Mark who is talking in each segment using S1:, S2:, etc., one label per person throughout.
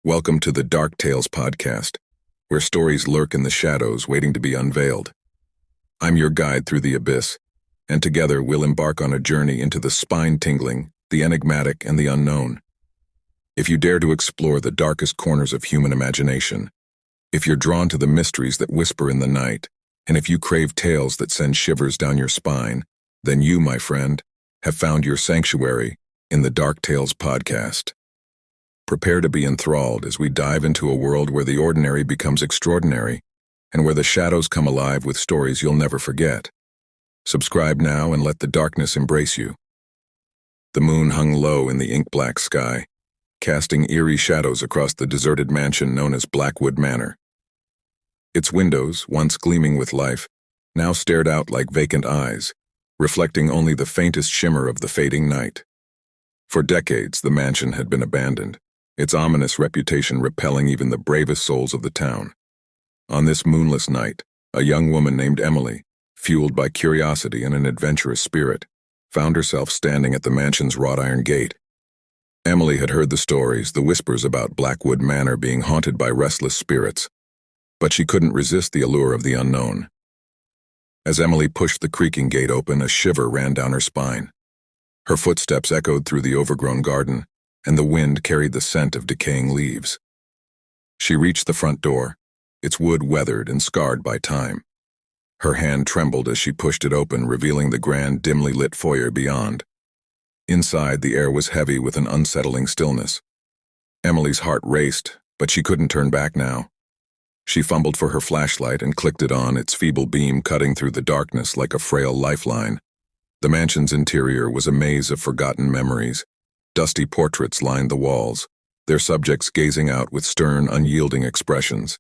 S1: Welcome to the Dark Tales podcast, where stories lurk in the shadows waiting to be unveiled. I'm your guide through the abyss, and together we'll embark on a journey into the spine-tingling, the enigmatic, and the unknown. If you dare to explore the darkest corners of human imagination, if you're drawn to the mysteries that whisper in the night, and if you crave tales that send shivers down your spine, then you, my friend, have found your sanctuary in the Dark Tales podcast. Prepare to be enthralled as we dive into a world where the ordinary becomes extraordinary, and where the shadows come alive with stories you'll never forget. Subscribe now and let the darkness embrace you. The moon hung low in the ink-black sky, casting eerie shadows across the deserted mansion known as Brookwood Manor. Its windows, once gleaming with life, now stared out like vacant eyes, reflecting only the faintest shimmer of the fading night. For decades, the mansion had been abandoned, its ominous reputation repelling even the bravest souls of the town. On this moonless night, a young woman named Emily, fueled by curiosity and an adventurous spirit, found herself standing at the mansion's wrought iron gate. Emily had heard the stories, the whispers about Brookwood Manor being haunted by restless spirits, but she couldn't resist the allure of the unknown. As Emily pushed the creaking gate open, a shiver ran down her spine. Her footsteps echoed through the overgrown garden, and the wind carried the scent of decaying leaves. She reached the front door, its wood weathered and scarred by time. Her hand trembled as she pushed it open, revealing the grand, dimly lit foyer beyond. Inside, the air was heavy with an unsettling stillness. Emily's heart raced, but she couldn't turn back now. She fumbled for her flashlight and clicked it on, its feeble beam cutting through the darkness like a frail lifeline. The mansion's interior was a maze of forgotten memories. Dusty portraits lined the walls, their subjects gazing out with stern, unyielding expressions.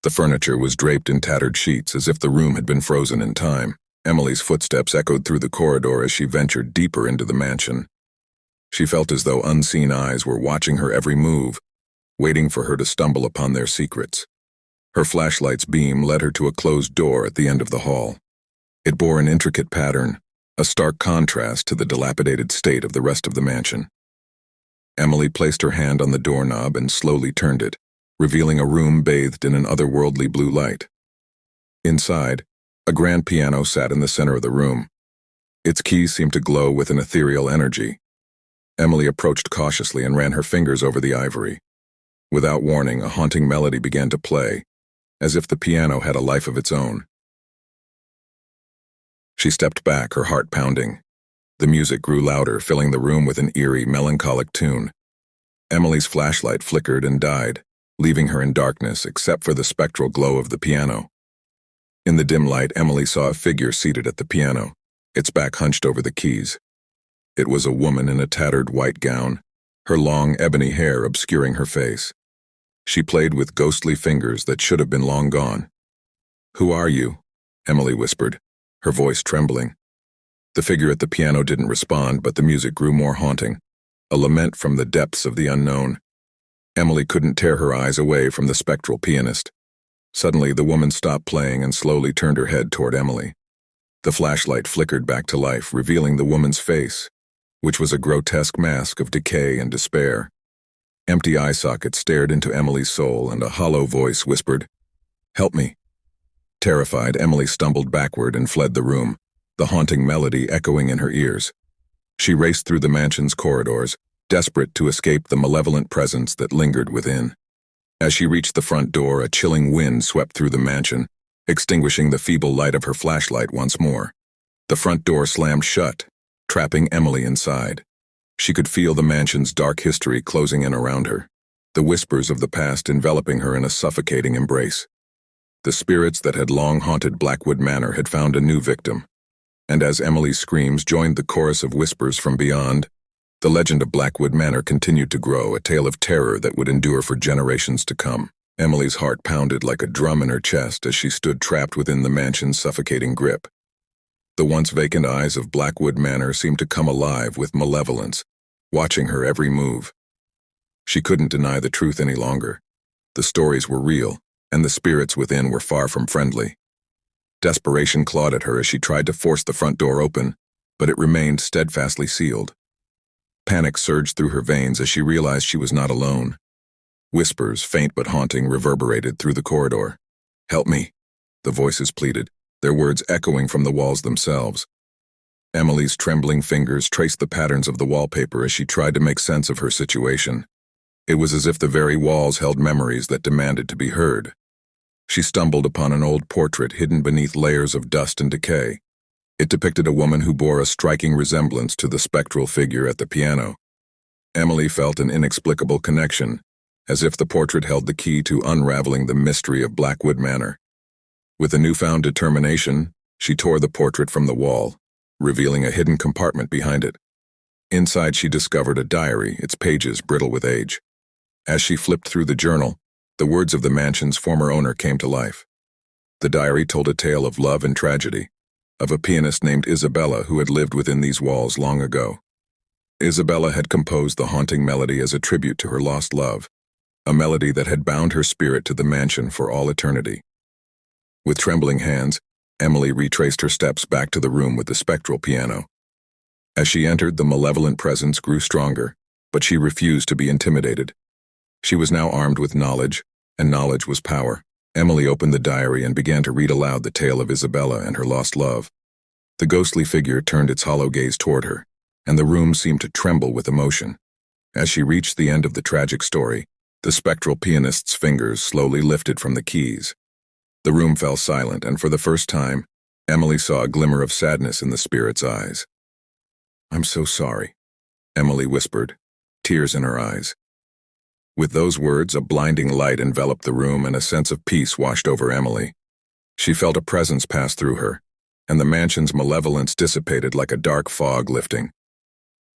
S1: The furniture was draped in tattered sheets as if the room had been frozen in time. Emily's footsteps echoed through the corridor as she ventured deeper into the mansion. She felt as though unseen eyes were watching her every move, waiting for her to stumble upon their secrets. Her flashlight's beam led her to a closed door at the end of the hall. It bore an intricate pattern, a stark contrast to the dilapidated state of the rest of the mansion. Emily placed her hand on the doorknob and slowly turned it, revealing a room bathed in an otherworldly blue light. Inside, a grand piano sat in the center of the room. Its keys seemed to glow with an ethereal energy. Emily approached cautiously and ran her fingers over the ivory. Without warning, a haunting melody began to play, as if the piano had a life of its own. She stepped back, her heart pounding. The music grew louder, filling the room with an eerie, melancholic tune. Emily's flashlight flickered and died, leaving her in darkness except for the spectral glow of the piano. In the dim light, Emily saw a figure seated at the piano, its back hunched over the keys. It was a woman in a tattered white gown, her long ebony hair obscuring her face. She played with ghostly fingers that should have been long gone. "Who are you?" Emily whispered, her voice trembling. The figure at the piano didn't respond, but the music grew more haunting, a lament from the depths of the unknown. Emily couldn't tear her eyes away from the spectral pianist. Suddenly, the woman stopped playing and slowly turned her head toward Emily. The flashlight flickered back to life, revealing the woman's face, which was a grotesque mask of decay and despair. Empty eye sockets stared into Emily's soul, and a hollow voice whispered, "Help me." Terrified, Emily stumbled backward and fled the room, the haunting melody echoing in her ears. She raced through the mansion's corridors, desperate to escape the malevolent presence that lingered within. As she reached the front door, a chilling wind swept through the mansion, extinguishing the feeble light of her flashlight once more. The front door slammed shut, trapping Emily inside. She could feel the mansion's dark history closing in around her, the whispers of the past enveloping her in a suffocating embrace. The spirits that had long haunted Brookwood Manor had found a new victim. And as Emily's screams joined the chorus of whispers from beyond, the legend of Brookwood Manor continued to grow, a tale of terror that would endure for generations to come. Emily's heart pounded like a drum in her chest as she stood trapped within the mansion's suffocating grip. The once vacant eyes of Brookwood Manor seemed to come alive with malevolence, watching her every move. She couldn't deny the truth any longer. The stories were real, and the spirits within were far from friendly. Desperation clawed at her as she tried to force the front door open, but it remained steadfastly sealed. Panic surged through her veins as she realized she was not alone. Whispers, faint but haunting, reverberated through the corridor. "Help me," the voices pleaded, their words echoing from the walls themselves. Emily's trembling fingers traced the patterns of the wallpaper as she tried to make sense of her situation. It was as if the very walls held memories that demanded to be heard. She stumbled upon an old portrait hidden beneath layers of dust and decay. It depicted a woman who bore a striking resemblance to the spectral figure at the piano. Emily felt an inexplicable connection, as if the portrait held the key to unraveling the mystery of Brookwood Manor. With a newfound determination, she tore the portrait from the wall, revealing a hidden compartment behind it. Inside she discovered a diary, its pages brittle with age. As she flipped through the journal, the words of the mansion's former owner came to life. The diary told a tale of love and tragedy, of a pianist named Isabella who had lived within these walls long ago. Isabella had composed the haunting melody as a tribute to her lost love, a melody that had bound her spirit to the mansion for all eternity. With trembling hands, Emily retraced her steps back to the room with the spectral piano. As she entered, the malevolent presence grew stronger, but she refused to be intimidated. She was now armed with knowledge, and knowledge was power. Emily opened the diary and began to read aloud the tale of Isabella and her lost love. The ghostly figure turned its hollow gaze toward her, and the room seemed to tremble with emotion. As she reached the end of the tragic story, the spectral pianist's fingers slowly lifted from the keys. The room fell silent, and for the first time, Emily saw a glimmer of sadness in the spirit's eyes. "I'm so sorry," Emily whispered, tears in her eyes. With those words, a blinding light enveloped the room and a sense of peace washed over Emily. She felt a presence pass through her, and the mansion's malevolence dissipated like a dark fog lifting.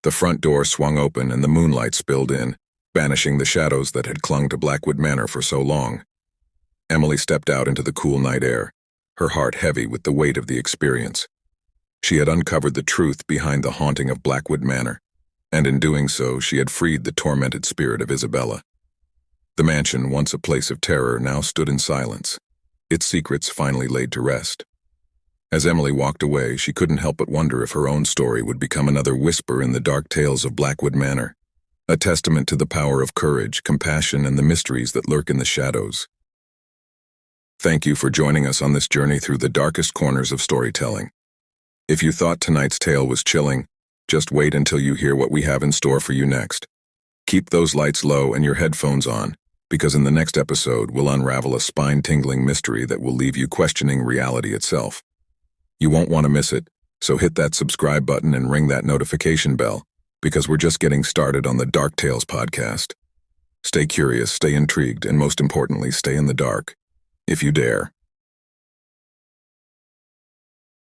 S1: The front door swung open and the moonlight spilled in, banishing the shadows that had clung to Brookwood Manor for so long. Emily stepped out into the cool night air, her heart heavy with the weight of the experience. She had uncovered the truth behind the haunting of Brookwood Manor, and in doing so, she had freed the tormented spirit of Isabella. The mansion, once a place of terror, now stood in silence, its secrets finally laid to rest. As Emily walked away, she couldn't help but wonder if her own story would become another whisper in the dark tales of Brookwood Manor, a testament to the power of courage, compassion, and the mysteries that lurk in the shadows. Thank you for joining us on this journey through the darkest corners of storytelling. If you thought tonight's tale was chilling, just wait until you hear what we have in store for you next. Keep those lights low and your headphones on, because in the next episode we'll unravel a spine-tingling mystery that will leave you questioning reality itself. You won't want to miss it, so hit that subscribe button and ring that notification bell, because we're just getting started on the Dark Tales podcast. Stay curious, stay intrigued, and most importantly, stay in the dark, if you dare.